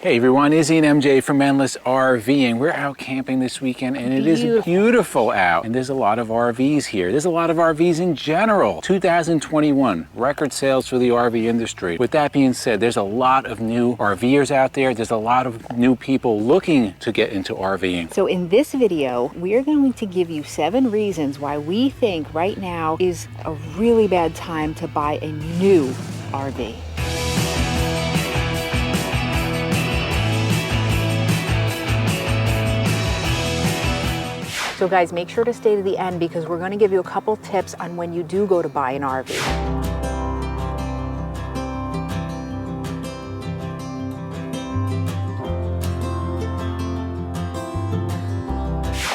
Hey everyone, Izzy and MJ from Endless RVing. We're out camping this weekend and it is beautiful out. And there's a lot of RVs here. There's a lot of RVs in general. 2021, record sales for the RV industry. With that being said, there's a lot of new RVers out there. There's a lot of new people looking to get into RVing. So in this video, we are going to give you 7 reasons why we think right now is a really bad time to buy a new RV. So guys, make sure to stay to the end because we're going to give you a couple tips on when you do go to buy an RV.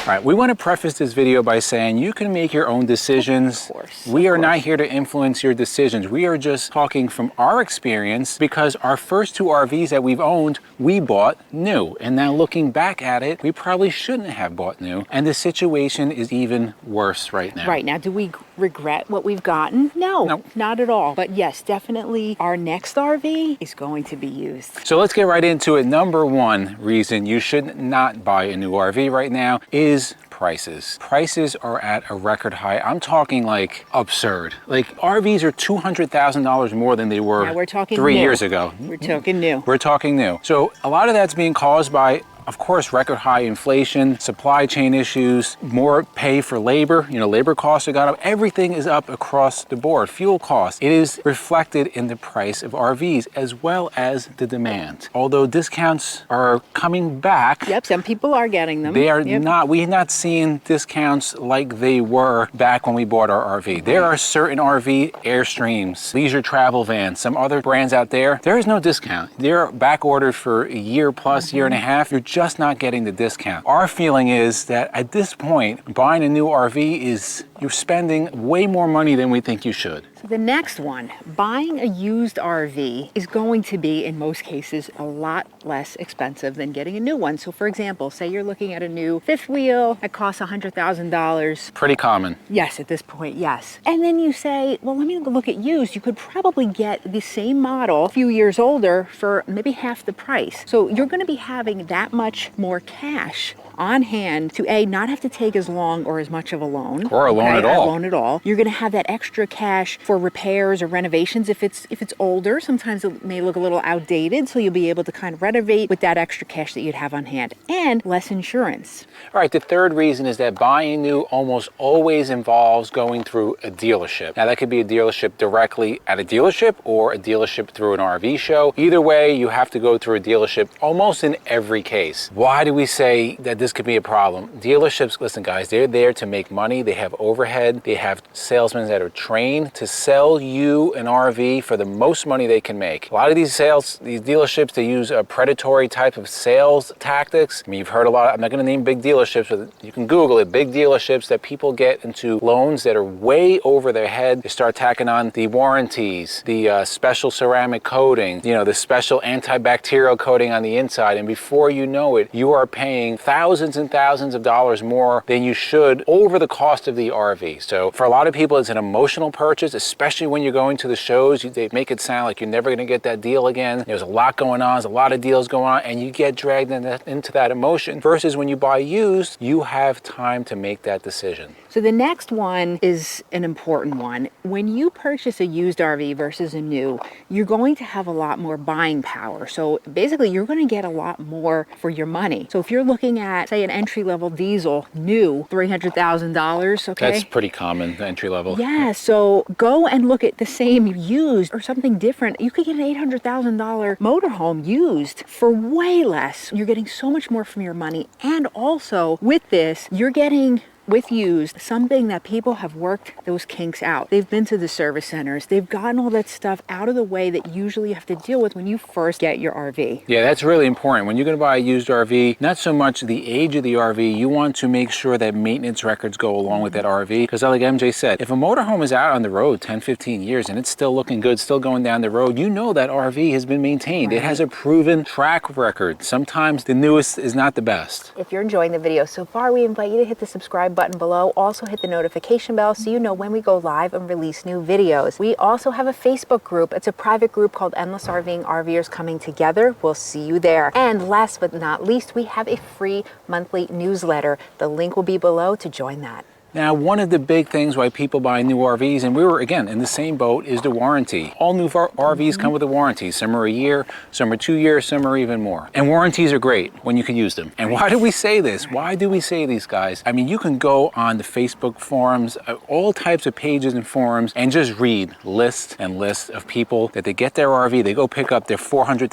All right, we want to preface this video by saying you can make your own decisions. Of course. We are not here to influence your decisions. We are just talking from our experience because our first 2 RVs that we've owned, we bought new. And now looking back at it, we probably shouldn't have bought new. And the situation is even worse right now. Right now, do we regret what we've gotten? No, not at all. But yes, definitely our next RV is going to be used. So let's get right into it. Number 1 reason you should not buy a new RV right now is prices. Prices are at a record high. I'm talking like absurd. Like RVs are $200,000 more than they were 3 years ago. We're talking new. We're talking new. So a lot of that's being caused by, of course, record high inflation, supply chain issues, more pay for labor. You know, labor costs have gone up. Everything is up across the board. Fuel costs. It is reflected in the price of RVs as well as the demand. Although discounts are coming back. Yep, some people are getting them. They are not, we have not seen discounts like they were back when we bought our RV. There are certain RV Airstreams, leisure travel vans, some other brands out there. There is no discount. They're back ordered for a year plus, year and a half. You're just not getting the discount. Our feeling is that at this point, buying a new RV is, you're spending way more money than we think you should. So the next one, buying a used RV is going to be, in most cases, a lot less expensive than getting a new one. So for example, say you're looking at a new 5th wheel that costs $100,000. Pretty common. Yes, at this point, yes. And then you say, well, let me look at used. You could probably get the same model, a few years older, for maybe half the price. So you're going to be having that much more cash on hand to A, not have to take as long or as much of a loan. Or a loan at all. A loan at all. You're going to have that extra cash for repairs or renovations if it's older. Sometimes it may look a little outdated, so you'll be able to kind of renovate with that extra cash that you'd have on hand. And less insurance. All right, the third reason is that buying new almost always involves going through a dealership. Now that could be a dealership directly at a dealership or a dealership through an RV show. Either way, you have to go through a dealership almost in every case. Why do we say that this could be a problem? Dealerships, listen guys, they're there to make money. They have overhead. They have salesmen that are trained to sell you an RV for the most money they can make. A lot of these dealerships, they use a predatory type of sales tactics. I mean, you've heard a lot, I'm not gonna name big dealerships, but you can Google it, big dealerships that people get into loans that are way over their head. They start tacking on the warranties, the special ceramic coating, you know, the special antibacterial coating on the inside. And before you know it, you are paying thousands and thousands of dollars more than you should over the cost of the RV. So for a lot of people, it's an emotional purchase, especially when you're going to the shows. They make it sound like you're never gonna get that deal again. There's a lot going on, there's a lot of deals going on, and you get dragged into that emotion. Versus when you buy used, you have time to make that decision. So the next one is an important one. When you purchase a used RV versus a new, you're going to have a lot more buying power. So basically, you're going to get a lot more for your money. So if you're looking at, say, an entry-level diesel, new, $300,000, okay? That's pretty common, the entry level. Yeah, so go and look at the same used or something different. You could get an $800,000 motorhome used for way less. You're getting so much more from your money. And also, with this, you're getting, with used, something that people have worked those kinks out. They've been to the service centers. They've gotten all that stuff out of the way that usually you have to deal with when you first get your RV. Yeah, that's really important. When you're going to buy a used RV, not so much the age of the RV, you want to make sure that maintenance records go along with that RV. Because like MJ said, if a motorhome is out on the road 10, 15 years and it's still looking good, still going down the road, you know that RV has been maintained. Right. It has a proven track record. Sometimes the newest is not the best. If you're enjoying the video so far, we invite you to hit the subscribe button button below. Also hit the notification bell so you know when we go live and release new videos. We also have a Facebook group. It's a private group called Endless RVing, RVers Coming Together. We'll see you there. And last but not least, we have a free monthly newsletter. The link will be below to join that. Now, one of the big things why people buy new RVs, and we were, again, in the same boat, is the warranty. All new RVs come with a warranty. Some are a year, some are 2 years, some are even more. And warranties are great when you can use them. And why do we say this? Why do we say these, guys? I mean, you can go on the Facebook forums, all types of pages and forums, and just read lists and lists of people that they get their RV, they go pick up their $400,000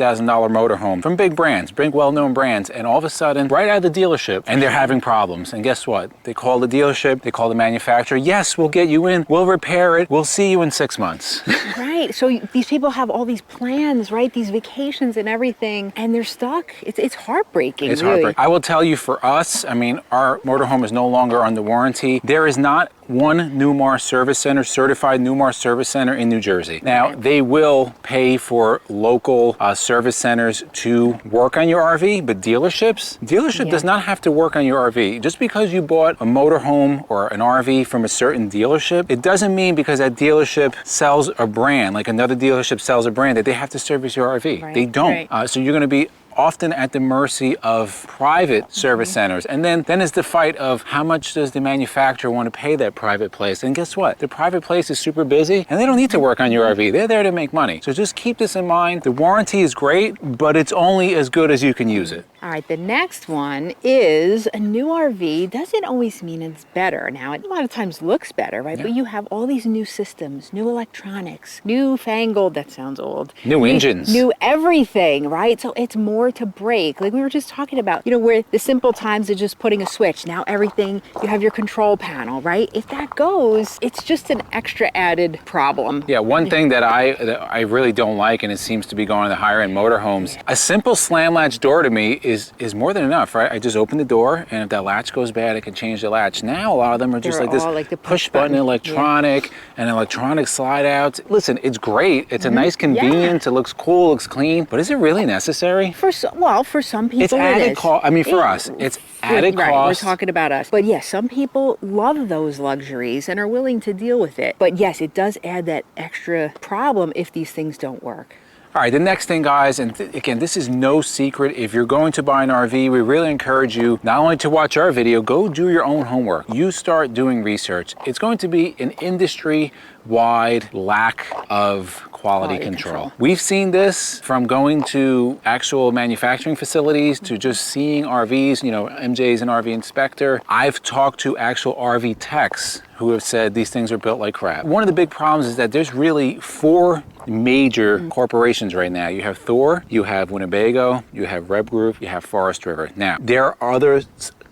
motorhome from big brands, big well-known brands, and all of a sudden, right out of the dealership, and they're having problems. And guess what? They call the dealership, they call the manufacturer, yes, we'll get you in, we'll repair it, we'll see you in 6 months. Right, so these people have all these plans, right? These vacations and everything, and they're stuck. It's heartbreaking, It's really. heartbreaking. I will tell you, for us, I mean, our motorhome is no longer under warranty. There is not one Newmar service center, certified Newmar service center in New Jersey. Now, they will pay for local service centers to work on your RV, but dealership does not have to work on your RV. Just because you bought a motorhome or an RV from a certain dealership, it doesn't mean because that dealership sells a brand, like another dealership sells a brand, that they have to service your RV. Right. They don't. Right. So you're going to be often at the mercy of private service centers. And then is the fight of how much does the manufacturer want to pay that private place? And guess what? The private place is super busy and they don't need to work on your RV. They're there to make money. So just keep this in mind. The warranty is great, but it's only as good as you can use it. All right, the next one is a new RV doesn't always mean it's better. Now, it a lot of times looks better, right? Yeah. But you have all these new systems, new electronics, newfangled, that sounds old. New engines. New everything, right? So it's more to break. Like we were just talking about, you know, where the simple times of just putting a switch. Now everything, you have your control panel, right? If that goes, it's just an extra added problem. Yeah, one thing that I really don't like, and it seems to be going to the higher end motorhomes, a simple slam latch door to me is more than enough, right? I just open the door, and if that latch goes bad, I can change the latch. Now a lot of them are just They're like this all like the push button electronic and electronic slide outs. Listen, it's great. It's a nice convenience. It looks cool, looks clean, but is it really necessary? For some people It's added cost. I mean, for us, it's added right, cost. We're talking about us. But yes, some people love those luxuries and are willing to deal with it. But yes, it does add that extra problem if these things don't work. All right, the next thing, guys, and again, this is no secret. If you're going to buy an RV, we really encourage you not only to watch our video, go do your own homework. You start doing research. It's going to be an industry-wide lack of quality control. We've seen this from going to actual manufacturing facilities to just seeing RVs. You know, MJ's an RV inspector. I've talked to actual RV techs who have said these things are built like crap. One of the big problems is that there's really 4 major corporations right now. You have Thor, you have Winnebago, you have Reb Group, you have Forest River. Now, there are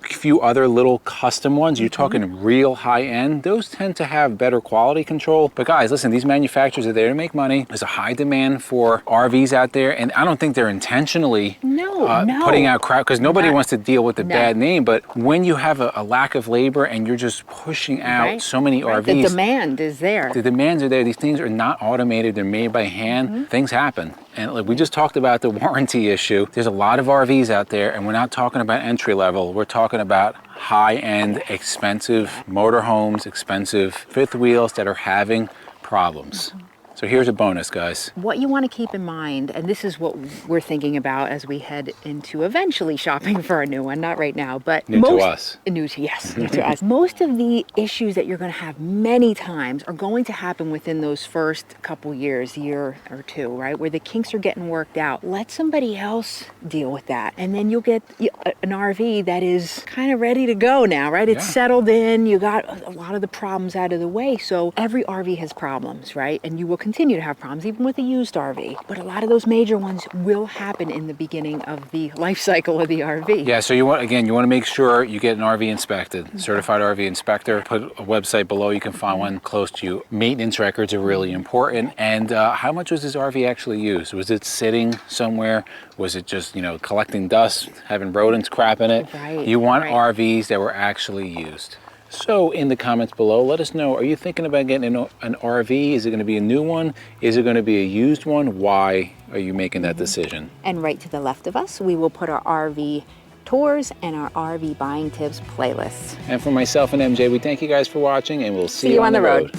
few other little custom ones. You're talking real high end. Those tend to have better quality control. But guys, listen, these manufacturers are there to make money. There's a high demand for RVs out there, and I don't think they're intentionally putting out crap, because nobody wants to deal with the bad name. But when you have a lack of labor and you're just pushing out so many RVs, the demand is there. The demands are there. These things are not automated. They're made by hand. Things happen. And like we just talked about the warranty issue. There's a lot of RVs out there, and we're not talking about entry level. We're talking about high-end, expensive motorhomes, expensive fifth wheels that are having problems. So here's a bonus, guys. What you want to keep in mind, and this is what we're thinking about as we head into eventually shopping for a new one, not right now, but New to us. New to us. Most of the issues that you're going to have many times are going to happen within those first couple years, year or two, right? Where the kinks are getting worked out. Let somebody else deal with that. And then you'll get an RV that is kind of ready to go now, right? It's settled in. You got a lot of the problems out of the way. So every RV has problems, right? And you will continue to have problems, even with a used RV. But a lot of those major ones will happen in the beginning of the life cycle of the RV. Yeah, so you want to make sure you get an RV inspected, certified RV inspector. Put a website below, you can find one close to you. Maintenance records are really important. And how much was this RV actually used? Was it sitting somewhere? Was it just, collecting dust, having rodents crap in it? Right, You want RVs that were actually used. So in the comments below, let us know, are you thinking about getting an RV? Is it going to be a new one? Is it going to be a used one? Why are you making that decision? And right to the left of us, we will put our RV tours and our RV buying tips playlists. And for myself and MJ, we thank you guys for watching, and we'll see you on the road.